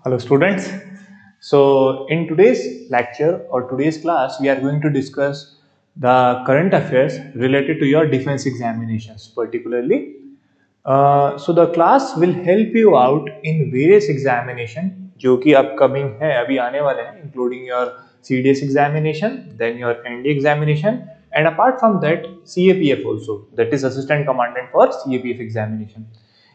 Hello students. So in today's lecture or today's class we are going to discuss the current affairs related to your defense examinations particularly. So the class will help you out in various examination जो कि upcoming है अभी आने वाले हैं including your CDS examination, then your ND examination and apart from that CAPF also, that is Assistant Commandant for CAPF examination.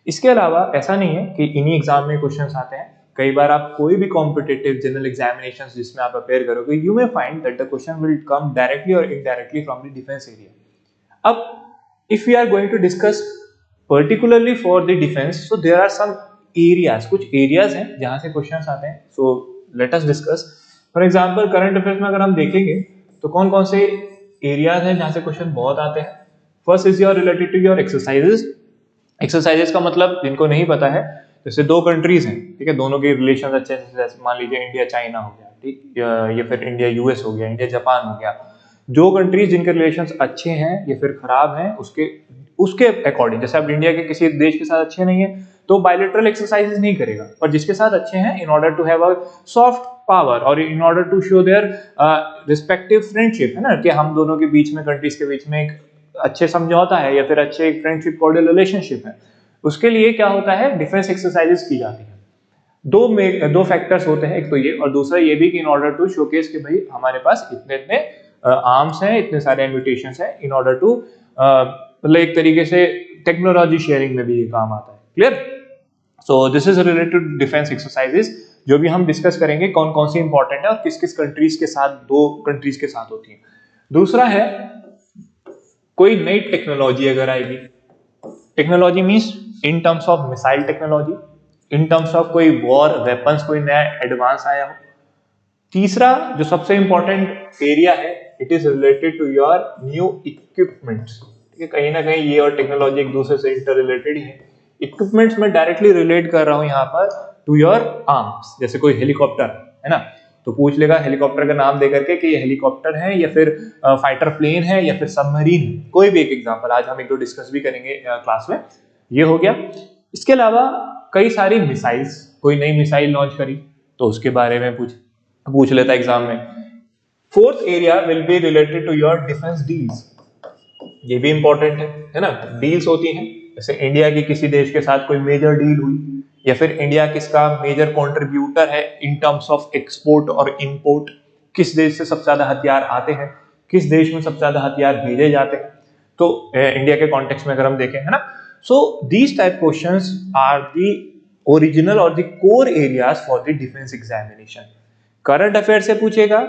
इसके अलावा ऐसा नहीं है कि इन्हीं एग्जाम में क्वेश्चंस आते हैं, कई बार आप कोई भी कॉम्पिटिटिव जनरल एग्जामिनेशंस जिसमें आप अपेयर करोगे you may find that the question will come directly और indirectly from the defence area. अब if we are going to discuss particularly for the defence, so there are some areas, कुछ areas हैं जहां से questions आते हैं. So let us discuss. For example current affairs में अगर हम देखेंगे तो कौन कौन से एरियाज हैं जहां से क्वेश्चन बहुत आते हैं. First is your related to your exercises. Exercises का मतलब जिनको नहीं पता है, जैसे दो कंट्रीज हैं, ठीक है, दोनों के रिलेशन अच्छे हैं, जैसे मान लीजिए इंडिया चाइना हो गया, ठीक, या फिर इंडिया यूएस हो गया, इंडिया जापान हो गया. जो कंट्रीज जिनके रिलेशंस अच्छे हैं या फिर खराब हैं उसके उसके अकॉर्डिंग, जैसे अब इंडिया के किसी देश के साथ अच्छे नहीं है तो बायलैटरल एक्सरसाइजेस नहीं करेगा, पर जिसके साथ अच्छे हैं in order to have a soft power और in order to show their respective friendship, है ना, कि हम दोनों के बीच में, कंट्रीज के बीच में एक अच्छे समझौता है या फिर अच्छे फ्रेंडशिप कॉर्डियल रिलेशनशिप है, उसके लिए क्या होता है, डिफेंस एक्सरसाइजेस की जाती है. दो फैक्टर्स होते हैं, एक तो ये और दूसरा ये भी कि इन ऑर्डर टू शोकेस कि भाई हमारे पास इतने इतने आर्म्स हैं, इतने सारे एम्यूटेशंस हैं, इन ऑर्डर टू मतलब एक तरीके से टेक्नोलॉजी शेयरिंग में भी ये काम आता है. Clear? So this is related to defence exercises, जो भी हम डिस्कस करेंगे कौन कौन सी इंपॉर्टेंट है और किस किस कंट्रीज के साथ, दो कंट्रीज के साथ होती है. दूसरा है कोई नई टेक्नोलॉजी अगर आएगी. Technology means in terms of missile technology, in terms of कोई वॉर वेपन्स, कोई नया एडवांस आया हो. तीसरा जो सबसे इंपॉर्टेंट एरिया है, it is related to your new equipments. ठीक है, कहीं ना कहीं ये और टेक्नोलॉजी एक दूसरे से इंटर रिलेटेड ही है. इक्विपमेंट्स में डायरेक्टली रिलेट कर रहा हूं यहाँ पर टू योर आर्म्स. जैसे कोई हेलीकॉप्टर है ना, तो पूछ लेगा हेलीकॉप्टर का नाम दे करके कि ये हेलीकॉप्टर है या फिर फाइटर प्लेन है या फिर सबमरीन है, कोई भी एक एग्जांपल आज हम एक दो डिस्कस भी करेंगे क्लास में. ये हो गया. इसके अलावा कई सारी मिसाइल्स, कोई नई मिसाइल लॉन्च करी तो उसके बारे में पूछ लेता एग्जाम में. Fourth area will be related to your defence deals. ये भी इंपॉर्टेंट है ना. डील्स होती हैं, जैसे इंडिया की किसी देश के साथ कोई मेजर डील हुई या फिर इंडिया किसका मेजर कंट्रीब्यूटर है इन टर्म्स ऑफ एक्सपोर्ट और इंपोर्ट, किस देश से सबसे ज्यादा हथियार आते हैं, किस देश में सबसे ज्यादा हथियार भेजे जाते हैं, तो इंडिया के कॉन्टेक्स्ट में अगर हम देखें, है ना. So these type questions are the original और the core areas for the defence examination. Current affair से पूछेगा,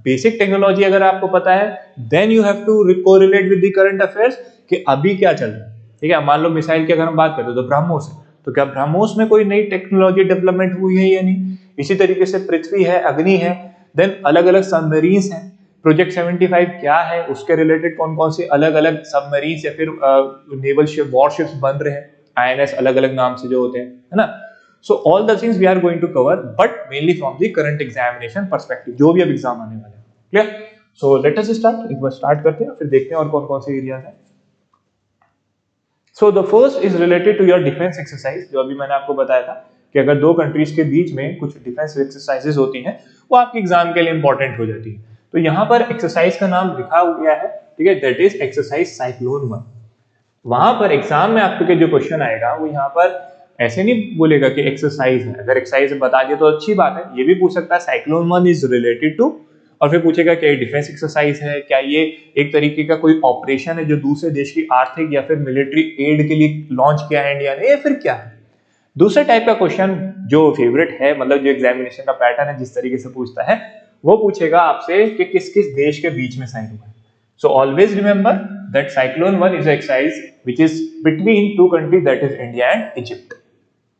बेसिक टेक्नोलॉजी अगर आपको पता है then you have to correlate with the current affairs कि अभी क्या चल रहा है. ठीक है, मान लो मिसाइल की अगर हम बात करते हैं तो ब्रह्मोस है, तो क्या ब्रह्मोस में कोई नई टेक्नोलॉजी डेवलपमेंट हुई है या नहीं. इसी तरीके से पृथ्वी है, अग्नि है, देन अलग अलग सबमरीन्स हैं. प्रोजेक्ट 75 क्या है, उसके रिलेटेड कौन कौन से अलग अलग सबमरीन्स या फिर नेवल शिप, वॉरशिप्स बन रहे हैं, आईएनएस अलग अलग नाम से जो होते हैं, है ना. So all the things we are going to cover but mainly from the current examination perspective, जो भी अब एग्जाम आने वाले हैं. Clear? So let us start. एक बार स्टार्ट करते हैं फिर देखते हैं और कौन कौन से एरियाज हैं. So the first is related to your defence exercise. जो अभी मैंने आपको बताया था कि अगर दो कंट्रीज के बीच में कुछ डिफेंस एक्सरसाइजेस होती हैं वो आपके एग्जाम के लिए इंपॉर्टेंट हो जाती है. तो यहाँ पर एक्सरसाइज का नाम लिखा गया है, ठीक है, दैट इज एक्सरसाइज साइक्लोन 1. वहां पर एग्जाम में आपके जो क्वेश्चन आएगा वो यहाँ पर ऐसे नहीं बोलेगा कि एक्सरसाइज है. अगर एक्सरसाइज बता दिए तो अच्छी बात है, ये भी पूछ सकता है साइक्लोन 1 इज रिलेटेड टू, और फिर पूछेगा क्या ये डिफेंस एक्सरसाइज है, क्या ये एक तरीके का कोई ऑपरेशन है जो दूसरे देश की आर्थिक या फिर मिलिट्री एड के लिए लॉन्च किया है इंडिया ने, या फिर क्या है. दूसरे टाइप का क्वेश्चन जो फेवरेट है, मतलब जो एग्जामिनेशन का पैटर्न है जिस तरीके से पूछता है, वो पूछेगा आपसे कि किस किस देश के बीच में साइन हुआ है. So always remember that Cyclone 1 is exercise which is between two countries, that is India and Egypt.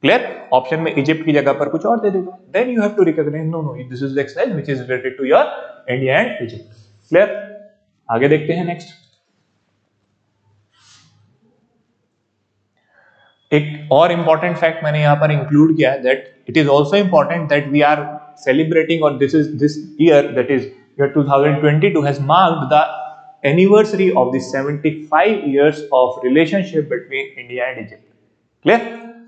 Clear? Option में इजिप्ट की जगह पर कुछ और दे देगा, then you have to recognise no no this is the exercise which is related to your India and Egypt. Clear? आगे देखते हैं नेक्स्ट. एक और इंपॉर्टेंट फैक्ट मैंने यहां पर इंक्लूड किया है, that it is also important that we are celebrating, or this year, that is year 2022 has marked the anniversary of the 75 years of relationship between India and Egypt. Clear?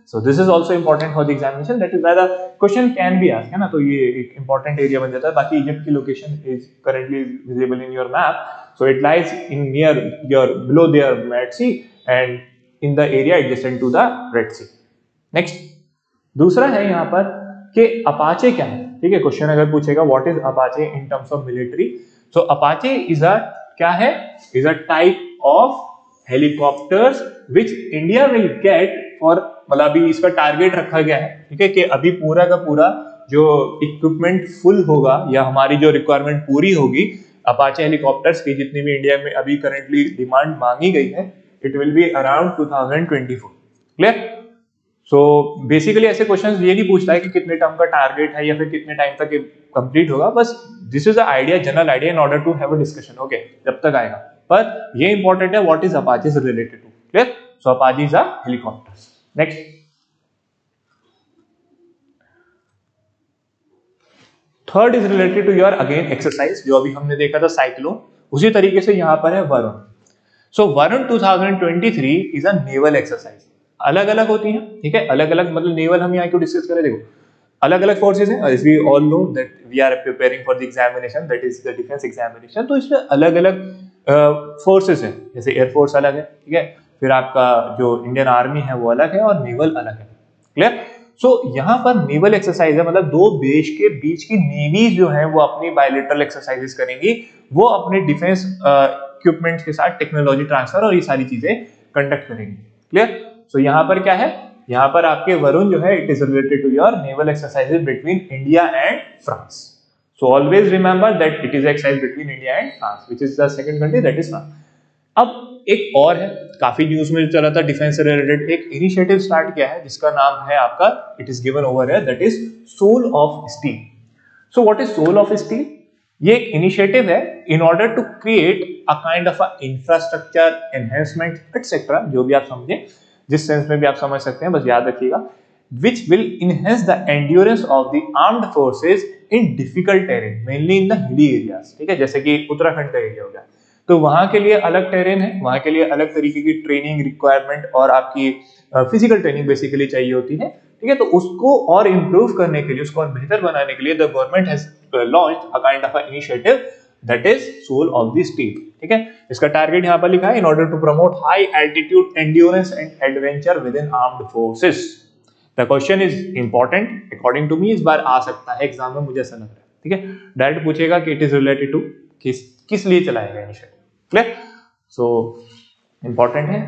So this is also important for the examination. That is why the question can be asked, है ना. तो ये एक important area बन जाता है. बाकी Egypt की location is currently visible in your map. So it lies in near your below their Red Sea and in the area adjacent to the Red Sea. Next, दूसरा है यहाँ पर कि अपाचे क्या है. ठीक है, क्वेश्चन अगर पूछेगा what is Apache in terms of military. So Apache is अ क्या है, is a type of helicopters which India will get for, मतलब अभी इसका टारगेट रखा गया है. ठीक है, कि अभी पूरा का पूरा जो इक्विपमेंट फुल होगा या हमारी जो रिक्वायरमेंट पूरी होगी अपाचे हेलीकॉप्टर्स की, जितनी भी इंडिया में अभी करंटली डिमांड मांगी गई है, it will be around 2024. Clear. So basically ऐसे क्वेश्चंस ये नहीं पूछता है कि कितने टर्म का टारगेट है या फिर कितने टाइम तक कंप्लीट होगा. बस this is the idea, general idea in order to have a discussion. Okay, जब तक आएगा. पर ये इंपॉर्टेंट है what is Apache related to. Clear. So Apache is a helicopters. Next, third is related to your again exercise, जो अभी हमने देखा था साइक्लोन, उसी तरीके से यहाँ पर है Varun. So Varun 2023 is a naval exercise. अलग अलग होती हैं. ठीक है, अलग अलग मतलब नेवल हम यहाँ क्यों डिस्कस करें. देखो अलग अलग फोर्सेस हैं, as we all know that we are preparing for the examination, that is the defence examination. तो इसमें अलग अलग फोर्सेस हैं, जैसे एयरफोर्स अलग है. ठीक है, फिर आपका जो इंडियन आर्मी है वो अलग है और नेवल अलग है. क्लियर. सो यहाँ पर नेवल एक्सरसाइज है, मतलब दो देश के बीच की नेवीज जो है वो अपनी बायलैटरल एक्सरसाइजेस करेंगी, वो अपने डिफेंस इक्विपमेंट्स के साथ टेक्नोलॉजी ट्रांसफर और ये सारी चीजें कंडक्ट करेंगी. क्लियर. सो यहाँ पर क्या है, यहाँ पर आपके वरुण जो है it is related to your naval exercises between India and France. So always remember that it is exercise between India and France, which is the second country, that is France. अब एक और है, काफी न्यूज में चला था defence से related, एक इनिशिएटिव स्टार्ट किया है जिसका नाम है आपका, it is given over here, that is soul of Steel. So what is soul of Steel. ये एक इनिशिएटिव है in order to create a kind of a infrastructure enhancement etcetera, जो भी आप समझे, जिस सेंस में भी आप समझ सकते हैं, बस याद रखिएगा. which will enhance the endurance of the armed forces in difficult terrain, mainly in the hilly areas. ठीक है, जैसे कि उत्तराखंड का एरिया हो गया, तो वहां के लिए अलग टेरेन है, वहां के लिए अलग तरीके की ट्रेनिंग रिक्वायरमेंट और आपकी फिजिकल ट्रेनिंग बेसिकली चाहिए होती है. ठीक है, तो उसको और इम्प्रूव करने के लिए, उसको और बेहतर बनाने के लिए the government has launched a kind of initiative that is soul of the steel. ठीक है, इसका टारगेट यहाँ पर लिखा है, in order to promote high altitude endurance and adventure with in armed forces. The question is important according to me, इस बार आ सकता है एग्जाम में, मुझे ऐसा लग रहा है. ठीक है, डायरेक्ट पूछेगा कि इट इज रिलेटेड टू किस लिए चलाया गया इनिशिएटिव. क्लियर. सो इंपॉर्टेंट है,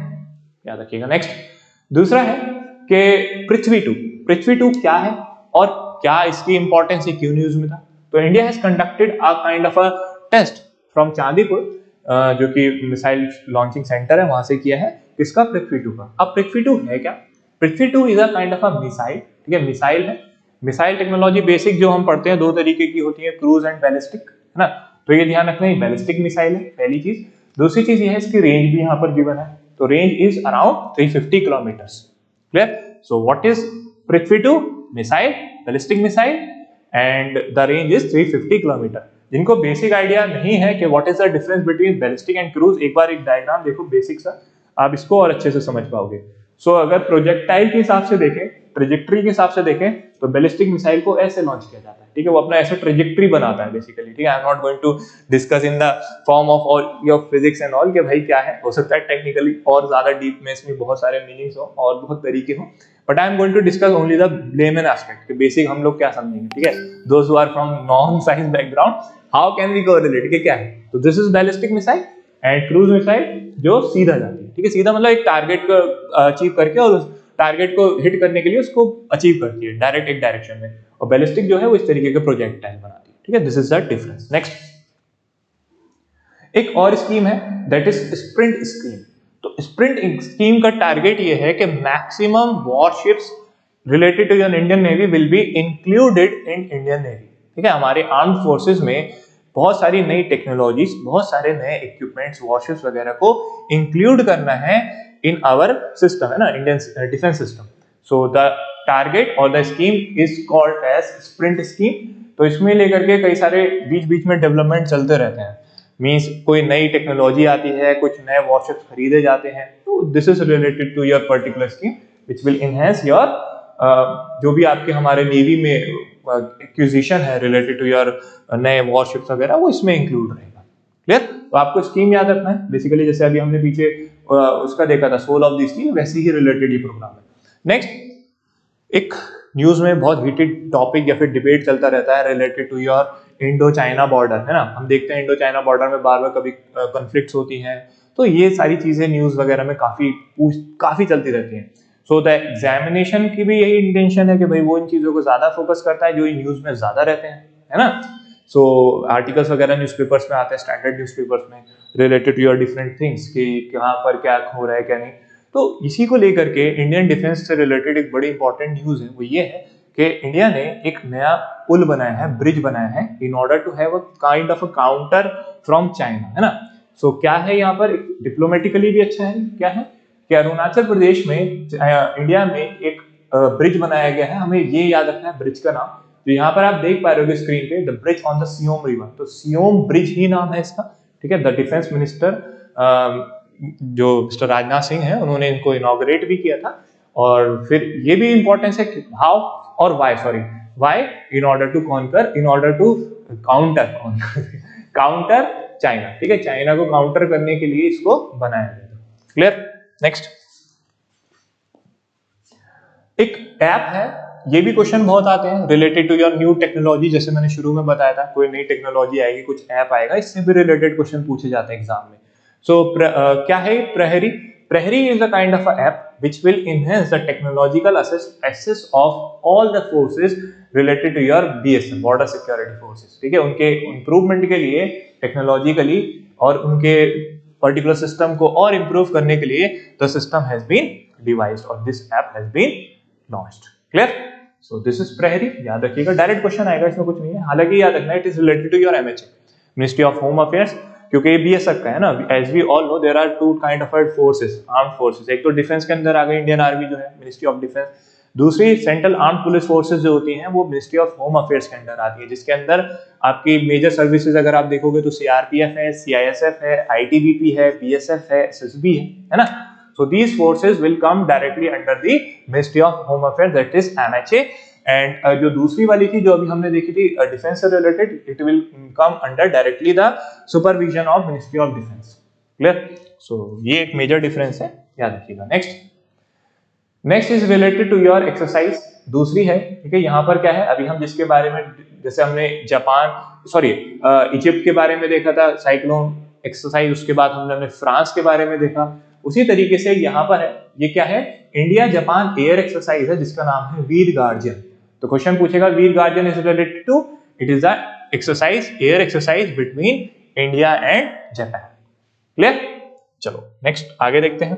याद रखिएगा. नेक्स्ट, दूसरा है कि पृथ्वी 2 क्या है और क्या इसकी इंपॉर्टेंस है, क्यों न्यूज में था. तो India has conducted a kind of a test from Chandipur, जो कि मिसाइल लॉन्चिंग सेंटर है, वहां से किया है. किसका, पृथ्वी 2 का. अब पृथ्वी 2 है क्या. पृथ्वी 2 is a kind of a missile. ठीक है, मिसाइल है. मिसाइल टेक्नोलॉजी बेसिक जो हम पढ़ते हैं, दो तरीके की होती है, क्रूज एंड बैलिस्टिक, है ना. तो ये ध्यान रखना है, बैलिस्टिक मिसाइल है पहली चीज. दूसरी चीज ये है इसकी रेंज भी यहाँ पर गिवन है, तो range is around 350 kilometres. Clear. So what is Prithvi 2 missile, ballistic missile, and the range is 350 kilometre. जिनको बेसिक आइडिया नहीं है कि what is the difference between ballistic and cruise, एक बार एक डायग्राम देखो बेसिक सा, आप इसको और अच्छे से समझ पाओगे. सो अगर प्रोजेक्टाइल के हिसाब से देखें, ट्रेजेक्टरी के हिसाब से देखें, तो बैलिस्टिक मिसाइल को ऐसे लॉन्च किया जाता है. ठीक है, वो अपना ऐसा ट्रेजेक्टरी बनाता है बेसिकली. ठीक है, I am not going to discuss in the form of all your physics and all, कि भाई क्या है, हो सकता है टेक्निकली और ज्यादा डीप में इसमें बहुत सारे मीनिंग्स हो और बहुत तरीके हो, but I am going to discuss only the layman aspect, कि बेसिक हम लोग क्या समझेंगे. ठीक है, those who are from non science background, how can we correlate, कि क्या है. तो this is ballistic missile and cruise missile जो सीधा जाती है. ठीक है, सीधा मतलब एक टारगेट को अचीव करके और उस टारगेट को हिट करने के लिए उसको अचीव करती है डायरेक्ट एक डायरेक्शन में, और बैलिस्टिक जो है वो इस तरीके के प्रोजेक्टाइल बनाती है. ठीक है, this is the difference. Next, एक और स्कीम है दैट इज स्प्रिंट स्कीम. तो स्प्रिंट स्कीम का टारगेट ये है कि maximum warships related to your Indian navy will be included in Indian navy. ठीक है, हमारे आर्म्ड फोर्सेस में बहुत सारी नई टेक्नोलॉजीज, बहुत सारे नए इक्विपमेंट्स, वॉरशिप्स वगैरह को इंक्लूड करना है इन आवर सिस्टम, है ना, Indian defence system. So the target और the scheme is called as sprint scheme. तो इसमें लेकर के कई सारे बीच बीच में डेवलपमेंट चलते रहते हैं, मींस कोई नई टेक्नोलॉजी आती है, कुछ नए वॉरशिप्स खरीदे जाते हैं, तो this is related to your particular scheme. Which will enhance your जो भी आपके हमारे नेवी में एक्विजिशन है रिलेटेड टू योर नए वॉरशिप्स वगैरह, वो इसमें इंक्लूड रहेगा। क्लियर? तो आपको स्कीम याद रखना है बेसिकली, जैसे अभी हमने पीछे उसका देखा था सोल ऑफ द स्कीम, वैसे ही रिलेटेड ये प्रोग्राम है। नेक्स्ट, एक न्यूज में बहुत हीटेड टॉपिक या फिर डिबेट चलता रहता है related to your Indo China border, है ना। हम देखते हैं इंडो चाइना बॉर्डर में बार बार कभी कॉन्फ्लिक्ट्स होती हैं, तो ये सारी चीजें न्यूज वगैरह में काफी चलती रहती हैं। सो द एग्जामिनेशन की भी यही इंटेंशन है कि भाई वो इन चीजों को ज्यादा फोकस करता है जो इन न्यूज में ज्यादा रहते हैं, है ना। सो आर्टिकल्स वगैरह न्यूज़पेपर्स में आते हैं, स्टैंडर्ड न्यूज़पेपर्स में, related to your different things कि कहाँ पर क्या हो रहा है क्या नहीं। तो इसी को लेकर के इंडियन डिफेंस से रिलेटेड एक बड़ी इंपॉर्टेंट न्यूज है, वो ये है कि इंडिया ने एक नया पुल बनाया है, ब्रिज बनाया है, in order to have a kind of a counter from China, है ना। सो क्या है यहाँ पर, डिप्लोमेटिकली भी अच्छा है, क्या है कि अरुणाचल प्रदेश में इंडिया में एक ब्रिज बनाया गया है। हमें ये याद रखना है ब्रिज का नाम। तो यहाँ पर आप देख पा रहे हो स्क्रीन पे, the bridge on the Siyom river, तो सियोम ब्रिज ही नाम है इसका, ठीक है। द डिफेंस मिनिस्टर जो मिस्टर राजनाथ सिंह है, उन्होंने इनको इनॉग्रेट भी किया था। और फिर ये भी इंपॉर्टेंस है हाउ और why, why in order to conquer, in order to counter China, ठीक है। चाइना को काउंटर करने के लिए इसको बनाया गया था। क्लियर? नेक्स्ट, एक ऐप है, ये भी क्वेश्चन बहुत आते हैं related to your new technology. जैसे मैंने शुरू में बताया था, कोई नई टेक्नोलॉजी आएगी, कुछ ऐप आएगा, इससे भी रिलेटेड क्वेश्चन पूछे जाते हैं एग्जाम में। सो क्या है प्रहरी? प्रहरी is a kind of a app which will enhance the technological access of all the forces related to your BSF, border security forces, ठीक है। उनके इंप्रूवमेंट के लिए टेक्नोलॉजिकली और उनके पर्टिकुलर सिस्टम को और इंप्रूव करने के लिए the system has been devised और this app has been launched. Clear? So this is Prahari, याद रखिएगा, डायरेक्ट क्वेश्चन आएगा, इसमें कुछ नहीं है। हालांकि याद रखना it is related to your MHA, ministry of home affairs, क्योंकि ये BSF का है ना। As we all know there are two kind of forces, armed forces. एक तो डिफेंस के अंदर आ गई इंडियन आर्मी जो है, मिनिस्ट्री ऑफ डिफेंस। दूसरी सेंट्रल आर्म्ड पुलिस फोर्सेस जो होती हैं, वो मिनिस्ट्री ऑफ होम अफेयर्स के अंदर आती है, जिसके अंदर आपकी मेजर सर्विसेज अगर आप देखोगे तो CRPF है, CISF है, ITBP है, BSF है, SSB है ना। So these forces will come directly under the Ministry of Home Affairs, that is MHA. And जो दूसरी वाली थी जो अभी हमने देखी थी डिफेंस से related, it will come under directly the supervision of Ministry of Defense. Clear? So ये एक मेजर डिफरेंस है, याद रखिएगा। Next is related to your exercise, दूसरी है, ठीक है। यहाँ पर क्या है, अभी हम जिसके बारे में, जैसे हमने इजिप्ट के बारे में देखा था साइक्लोन एक्सरसाइज, उसके बाद हमने फ्रांस के बारे में देखा, उसी तरीके से यहाँ पर है, ये क्या है, इंडिया जापान एयर एक्सरसाइज है जिसका नाम है वीर गार्जियन। तो क्वेश्चन पूछेगा Veer guardian is related to, it is the exercise, air exercise between India and Japan. Clear? चलो नेक्स्ट आगे देखते हैं।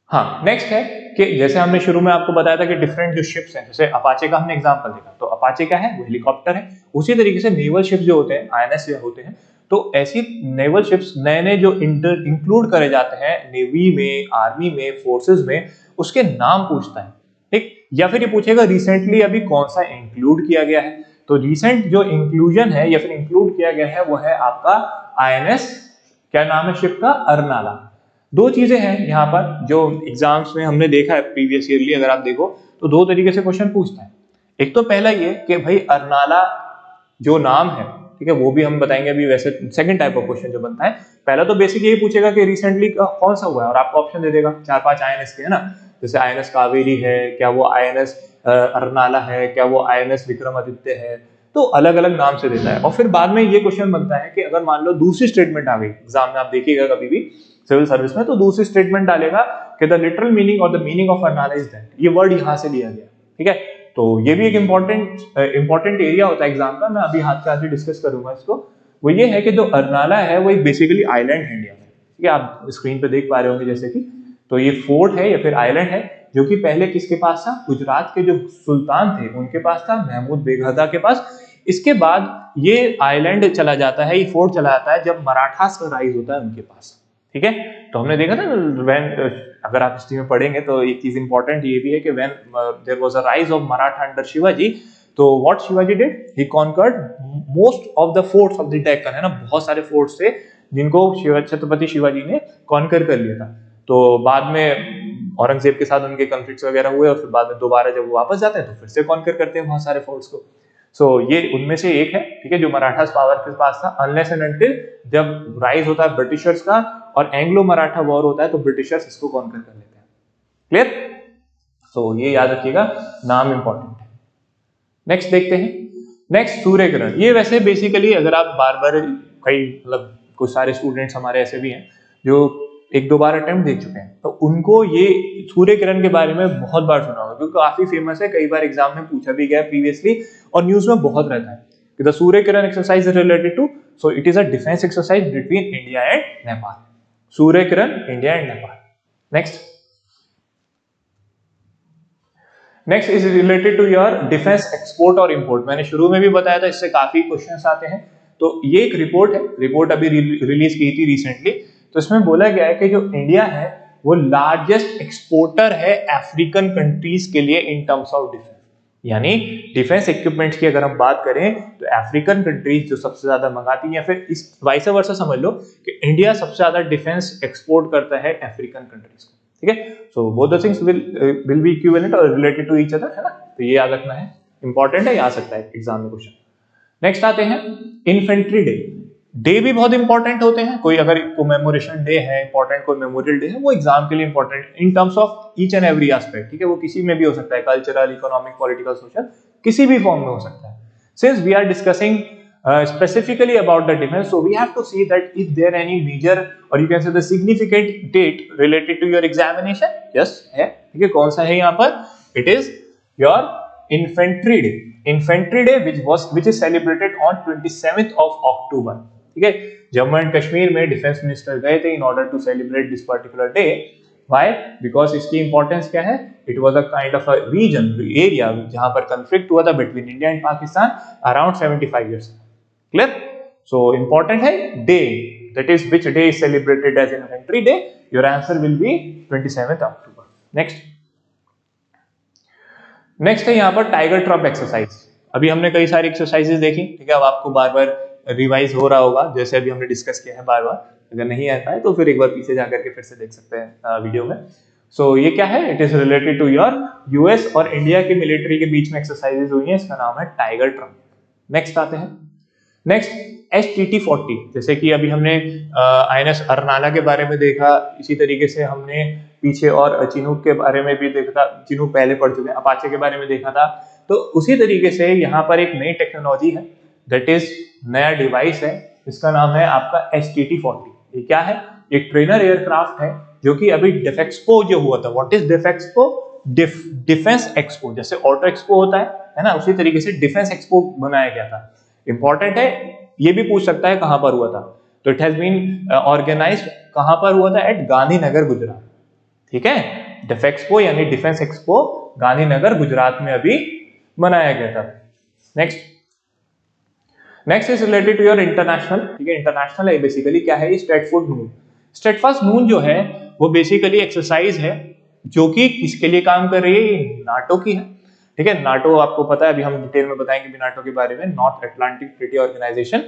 हाँ, नेक्स्ट है कि जैसे हमने शुरू में आपको बताया था कि डिफरेंट जो शिप्स हैं, जैसे अपाचे का हमने एग्जांपल देखा, तो अपाचे क्या है, वो हेलीकॉप्टर है। उसी तरीके से नेवल शिप्स जो होते हैं, INS होते हैं, तो ऐसी नेवल शिप्स नए जो इंक्लूड करे जाते हैं नेवी में, आर्मी में, फोर्सेस में, उसके नाम पूछता है, ठीक। या फिर ये पूछेगा रिसेंटली अभी कौन सा इंक्लूड किया गया है। तो रिसेंट जो इंक्लूजन है या फिर इंक्लूड किया गया है वो है आपका INS, क्या नाम है शिप का, अरनाला। दो चीजें हैं यहाँ पर जो एग्जाम्स में हमने देखा है प्रीवियस ईयरली, अगर आप देखो तो दो तरीके से क्वेश्चन पूछता है। एक तो पहला ये कि भाई अरनाला जो नाम है, ठीक है, वो भी हम बताएंगे अभी। वैसे सेकंड टाइप ऑफ क्वेश्चन जो बनता है, पहला तो बेसिक यही पूछेगा कि रिसेंटली कौन सा हुआ है, और आपको ऑप्शन दे देगा 4-5 INS के, है ना। जैसे INS कावेरी है, क्या वो INS अरनाला है, क्या वो INS विक्रमादित्य है, तो अलग अलग नाम से देता है। और फिर बाद में ये क्वेश्चन बनता है कि अगर मान लो दूसरी स्टेटमेंट आ गई एग्जाम में, आप देखिएगा कभी भी सिविल सर्विस में, तो दूसरी स्टेटमेंट डालेगा कि द लिटरल मीनिंग और the meaning of Arnala is that, ये वर्ड यहां से लिया गया, ठीक है। तो ये भी एक इंपॉर्टेंट एरिया होता है एग्जाम का, मैं अभी हाथ से डिस्कस करूंगा इसको। वो ये है कि जो अरनाला है वो एक बेसिकली आइलैंड है इंडिया में, ठीक है। आप स्क्रीन पे देख पा रहे होंगे जैसे कि, तो ये फोर्ट है या फिर आइलैंड है जो कि पहले किसके पास था, गुजरात के जो सुल्तान थे उनके पास था, महमूद बेगहदा के पास। इसके बाद ये आइलैंड चला जाता है, ये फोर्ट चला जाता है जब मराठास का राइज होता है उनके पास, ठीक है। तो हमने देखा था अगर आप हिस्ट्री में पढ़ेंगे तो एक चीज इंपॉर्टेंट ये भी है कि when there was a rise of Maratha under Shivaji, तो what Shivaji did, he conquered most of the forts of the Deccan, है ना। बहुत सारे फोर्ट्स थे जिनको छत्रपति शिवाजी ने कॉन्कर कर लिया था। तो बाद में औरंगजेब के साथ उनके कॉन्फ्लिक्ट्स वगैरह हुए और फिर बाद में दोबारा जब वो वापस जाते हैं तो फिर से कॉन्कर करते हैं बहुत सारे फोर्ट्स को। सो ये उनमें से एक है, ठीक है, जो मराठास पावर के पास था, अनलेस एंड अनटिल जब राइज होता है ब्रिटिशर्स का और एंग्लो मराठा वॉर होता है तो ब्रिटिशर्स इसको कॉन्कर कर लेते हैं। क्लियर? सो ये याद रखिएगा, नाम इंपॉर्टेंट है। नेक्स्ट देखते हैं। नेक्स्ट सूर्य ग्रहण। ये वैसे बेसिकली अगर आप बार बार कई मतलब कुछ सारे स्टूडेंट्स हमारे ऐसे भी हैं जो एक दो बार अटेम्प्ट दे चुके हैं, तो उनको ये सूर्य ग्रहण के बारे में बहुत बार सुना होगा क्योंकि काफी फेमस है, कई बार एग्जाम में पूछा भी गया प्रीवियसली और न्यूज में बहुत रहता है कि the Surya Grahan exercise is related to, so it is a defence exercise between India and Nepal. Surya Grahan India and Nepal. Next is related to your defence export और इंपोर्ट। मैंने शुरू में भी बताया था, इससे काफी क्वेश्चंस आते हैं। तो ये एक रिपोर्ट है, रिपोर्ट अभी रिलीज की थी रिसेंटली, तो इसमें बोला गया है कि जो इंडिया है वो लार्जेस्ट एक्सपोर्टर है अफ्रीकन कंट्रीज के लिए इन टर्म्स ऑफ डिफेंस। यानी डिफेंस इक्विपमेंट्स की अगर हम बात करें तो अफ्रीकन कंट्रीज जो सबसे ज्यादा मंगाती हैं, या फिर इस वाइस वर्सा समझ लो कि इंडिया सबसे ज्यादा डिफेंस एक्सपोर्ट करता है अफ्रीकन कंट्रीज को। ठीक है, so both the things will be equivalent और रिलेटेड टू ईच अदर, है ना, तो ये याद रखना है, इंपॉर्टेंट है, आ सकता है एग्जाम में क्वेश्चन। नेक्स्ट आते हैं इन्फेंट्री डे। डे भी बहुत इंपॉर्टेंट होते हैं, कोई अगर कोमेमोरेशन डे है इंपॉर्टेंट, कोई मेमोरियल डे है, वो एग्जाम के लिए important in terms of each and every aspect. ठीक है, वो किसी में भी हो सकता है, कल्चरल, इकोनॉमिक, पॉलिटिकल, सोशल, किसी भी फॉर्म में हो सकता है। Since we are discussing specifically about the defense, so we have to see that if there any major or you can say the significant date related to your examination. Yes है, ठीक है, कौन सा है यहाँ पर? It is your infantry day. Infantry day which is celebrated on 27th of October. ठीक है, जम्मू एंड कश्मीर में डिफेंस मिनिस्टर गए थे in order to celebrate this particular day. Why? Because इसकी इंपॉर्टेंस क्या है? It was a kind of a region, area जहां पर conflict हुआ था between India and Pakistan around 75 years. Clear? So important है day, that is which day is celebrated as infantry day. Your answer will be 27th October. Next है यहाँ पर tiger Trump exercise. अभी हमने कई सारी एक्सरसाइजेस देखी, ठीक है, अब आपको बार बार रिवाइज हो रहा होगा, जैसे अभी हमने डिस्कस किया है बार बार। अगर नहीं आता है तो फिर एक बार पीछे जाकर के फिर से देख सकते हैं वीडियो में। सो ये क्या है? It is related to your US और इंडिया की मिलिट्री के बीच में एक्सरसाइजेज हुई है, इसका नाम है टाइगर ट्रम्प। नेक्स्ट आते हैं, नेक्स्ट STT-40, जैसे कि अभी हमने INS अरनाला के बारे में देखा, इसी तरीके से हमने पीछे और चिनूक के बारे में भी देखा था, चिनूक पहले पढ़ चुके हैं, अपाचे के बारे में देखा था। तो उसी तरीके से यहाँ पर एक नई टेक्नोलॉजी है, दैट इज नया डिवाइस है, इसका नाम है आपका STT-40। ये क्या है? एक ट्रेनर एयरक्राफ्ट है जो कि अभी डिफेक्सपो जो हुआ था। What is DefExpo? Defence expo, जैसे ऑटो एक्सपो होता है ना, उसी तरीके से डिफेंस एक्सपो बनाया गया था। इंपॉर्टेंट है, ये भी पूछ सकता है कहां पर हुआ था, तो इट हैज बीन ऑर्गेनाइज्ड, कहां पर हुआ था? एट गांधीनगर, गुजरात। ठीक है, डिफेक्सपो यानी डिफेंस एक्सपो गांधीनगर, गुजरात में अभी बनाया गया था। Next is related to your international. ठीक है, इंटरनेशनल है बेसिकली क्या है? स्टेटफोर्ड नून। स्टेटफास्ट नून जो है वो बेसिकली एक्सरसाइज है जो कि किसके लिए काम कर रही है? नाटो की है। ठीक है, नाटो आपको पता है, अभी हम डिटेल में बताएंगे भी नाटो के बारे में, नॉर्थ अटलांटिक ट्रीटी ऑर्गेनाइजेशन।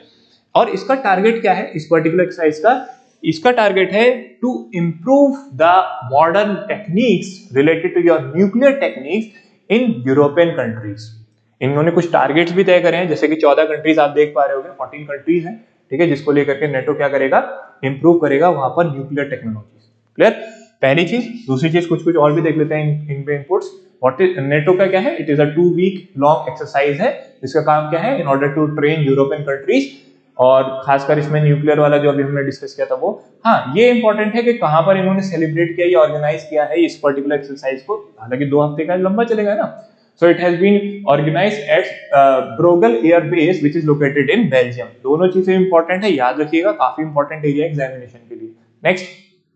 और इसका टारगेट क्या है इस पर्टिकुलर एक्सरसाइज का? इसका टारगेट है to improve the modern techniques related to your nuclear techniques in European countries. इन्होंने कुछ टारगेट्स भी तय करे हैं, जैसे कि 14 कंट्रीज आप देख पा रहे होंगे, 14 कंट्रीज हैं, ठीक है, जिसको लेकर के नेटो क्या करेगा? इंप्रूव करेगा वहां पर न्यूक्लियर टेक्नोलॉजी। क्लियर? पहली चीज। दूसरी चीज कुछ और भी देख लेते हैं इनपे इनपुट्स। व्हाट इज नेटो का क्या है? It is a 2 week long exercise है। इसका काम क्या है? In order to train European countries, और खासकर इसमें न्यूक्लियर वाला जो अभी हमने डिस्कस किया था वो। हाँ, ये इंपॉर्टेंट है कि कहां पर इन्होंने सेलिब्रेट किया, ये ऑर्गेनाइज किया है इस पर्टिकुलर एक्सरसाइज को। हालांकि 2 हफ्ते का लंबा चलेगा ना। So it has been organized at Bruegel Air Base, which is located in Belgium. दोनों चीजें इंपॉर्टेंट है, याद रखिएगा, काफी इंपॉर्टेंट एरिया एग्जामिनेशन के लिए। नेक्स्ट,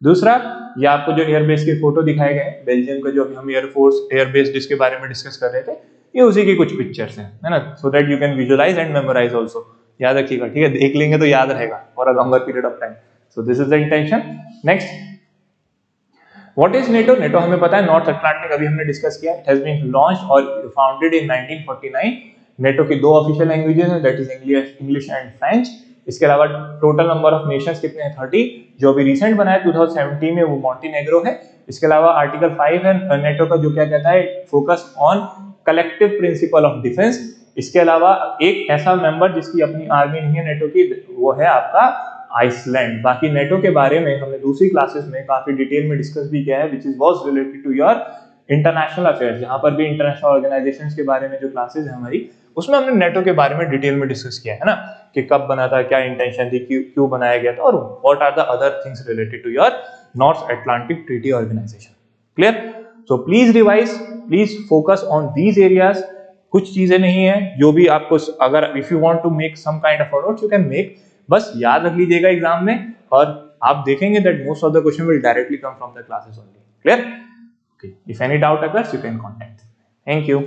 दूसरा, ये आपको जो एयरबेस के फोटो दिखाए गए हैं बेल्जियम का, जो अभी हम एयरफोर्स एयरबेस जिसके बारे में डिस्कस कर रहे थे, ये उसी की कुछ पिक्चर्स हैं, है ना, so that you can visualise and memorise also. याद रखिएगा, ठीक है, देख लेंगे तो याद रहेगा for a longer period of time. So this is the intention. Next, what is NATO? NATO हमें पता है, नॉर्थ अटलांटिक, अभी हमने डिस्कस किया। इट हैज बीन लॉन्च्ड और फाउंडेड इन 1949। नेटो की 2 ऑफिशियल लैंग्वेजेस हैं, that is English and French. इसके अलावा टोटल नंबर ऑफ नेशंस कितने हैं 30, जो अभी रिसेंट बना है 2017 में वो मॉन्टीनेग्रो है। इसके अलावा आर्टिकल 5 है नेटो का, जो क्या कहता है, focus on collective principle of defence. इसके अलावा एक ऐसा मेंबर जिसकी अपनी आर्मी नहीं है नेटो की, वो है आपका आइसलैंड। बाकी नेटो के बारे में हमने दूसरी क्लासेस में काफी डिटेल में डिस्कस भी किया है, which is was related to your international affairs. जहां पर भी इंटरनेशनल ऑर्गेनाइजेशंस के बारे में जो क्लासेस है हमारी, उसमें हमने नेटो के बारे में डिटेल में डिस्कस किया है ना, कि कब बना था, क्या इंटेंशन थी, क्यों बनाया गया था, और what are the other things related to your North Atlantic Treaty Organisation. Clear? So please revise, please focus on these areas. कुछ चीजें नहीं है जो भी आपको, अगर if you want to make some kind of notes you can make, बस याद रख लीजिएगा एग्जाम में, और आप देखेंगे that most of the question will directly come from the classes only. Clear? Okay. If any doubt occurs, you can contact. Thank you.